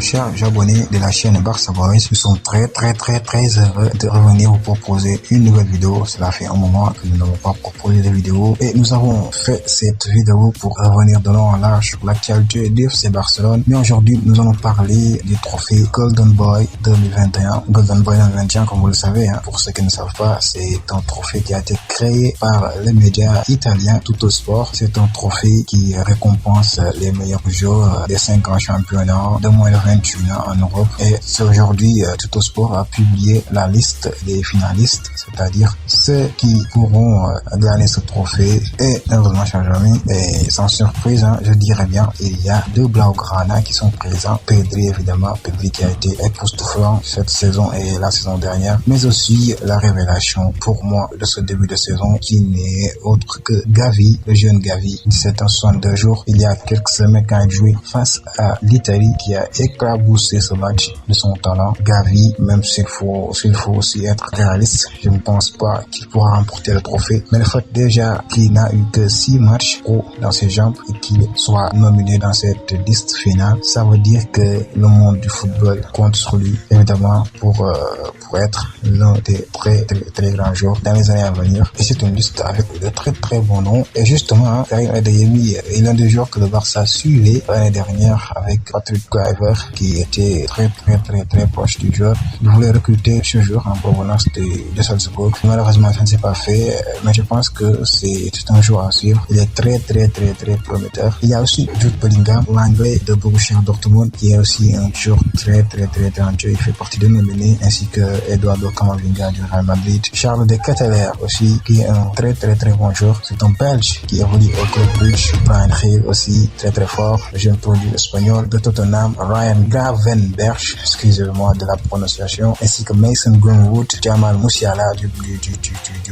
chers abonnés de la chaîne Barça Boys. Nous sommes très heureux de revenir vous proposer une nouvelle vidéo. Cela fait un moment que nous n'avons pas proposé de vidéo et nous avons fait cette vidéo pour revenir de long en large sur l'actualité du FC Barcelone. Mais aujourd'hui, nous allons parler du trophée Golden Boy 2021. Golden Boy 2021, comme vous le savez, pour ceux qui ne savent pas, c'est un trophée qui a été créé par les médias italiens Tuttosport. C'est un trophée qui récompense les meilleurs joueurs des 5 grands championnats de moins de 28 ans en Europe. Et aujourd'hui, Tuttosport a publié la liste des finalistes, c'est-à-dire ceux qui pourront gagner ce trophée. Et heureusement, chers amis, et sans surprise, je dirais bien, il y a deux Blaugrana qui sont présents. Pedri, évidemment, Pedri qui a été époustouflant cette saison et la saison dernière, mais aussi la révélation pour moi de ce début de saison qui n'est autre que Gavi, le jeune Gavi, 17 ans 62 jours. Il y a quelques semaines quand il jouait face à l'Italie qui a éclaboussé ce match de son talent. Gavi, même s'il faut aussi être réaliste, je ne pense pas qu'il pourra remporter le trophée, mais le fait déjà qu'il n'a eu que 6 matchs pro dans ses jambes et qu'il soit nominé dans cette liste finale, ça veut dire que le monde du football compte sur lui, évidemment, pour être l'un des très grands joueurs dans les années à venir. Et c'est une liste avec de très bons noms. Et justement, Karim Adeyemi est l'un des joueurs que le Barça suivait l'année dernière avec Patrick Kluivert, qui était très proche du joueur. Il voulait recruter ce joueur en provenance de Salzbourg. Malheureusement, ça ne s'est pas fait, mais je pense que c'est un joueur à suivre. Il est très prometteur. Il y a aussi Jude Bellingham, l'anglais de Borussia Dortmund, qui est aussi un joueur très talentueux. Il fait partie de nos menés, ainsi que Eduardo Camavinga du Real Madrid. Charles de Ketteler aussi, qui est un très bon joueur. C'est un Belge qui évolue au club Brugge. Brian Hill aussi, très fort. Le jeune produit espagnol de Tottenham. Ryan Gravenberch, excusez-moi de la prononciation, ainsi que Mason Greenwood, Jamal Musiala du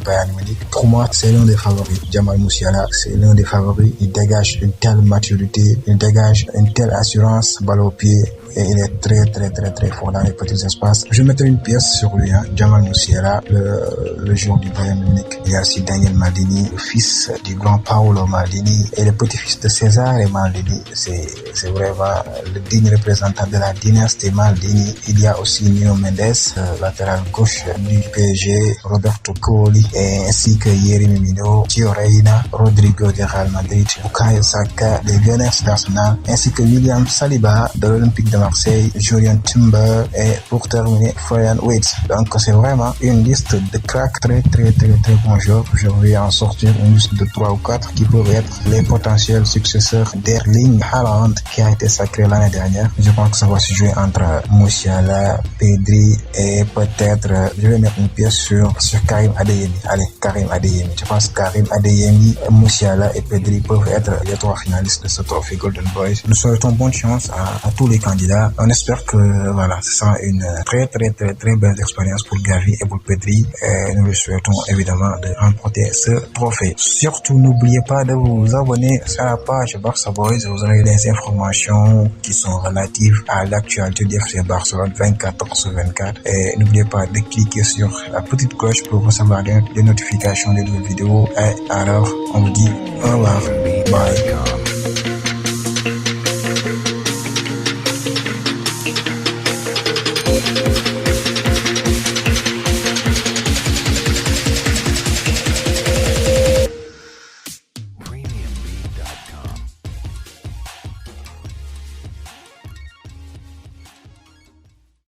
Bayern Munich. Pour moi, c'est l'un des favoris. Jamal Musiala, c'est l'un des favoris. Il dégage une telle maturité, il dégage une telle assurance, balle au pied. Et il est très fort dans les petits espaces. Je mettrai une pièce sur lui, Jamal Musiala, le joueur du Bayern Munich. Il y a aussi Daniel Maldini, le fils du grand Paolo Maldini et le petit-fils de Cesare Maldini. C'est vraiment le digne représentant de la dynastie Maldini. Il y a aussi Nuno Mendes, latéral gauche du PSG, Roberto Colli, ainsi que Yeremy Mina, Gio Reyna, Rodrigo de Real Madrid, Bukayo Saka des Gunners d'Arsenal, ainsi que William Saliba de l'Olympique de Marseille, Julian Timber et pour terminer Florian Wirtz. Donc c'est vraiment une liste de cracks très bons joueurs. Je vais en sortir une liste de 3 ou 4 qui peuvent être les potentiels successeurs d'Erling Haaland qui a été sacré l'année dernière. Je pense que ça va se jouer entre Musiala, Pedri et peut-être je vais mettre une pièce sur Karim Adeyemi. Allez, Karim Adeyemi. Je pense que Karim Adeyemi, Musiala et Pedri peuvent être les 3 finalistes de ce trophée Golden Boys. Nous souhaitons bonne chance à tous les candidats. On espère que voilà, ce sera une très belle expérience pour Gavi et pour Pedri. Et nous lui souhaitons évidemment de remporter ce trophée. Surtout, n'oubliez pas de vous abonner à la page Barça Boys. Vous aurez des informations qui sont relatives à l'actualité du FC Barcelone 24/24. Et n'oubliez pas de cliquer sur la petite cloche pour recevoir les notifications des nouvelles vidéos. Et alors, on vous dit au revoir. Bye.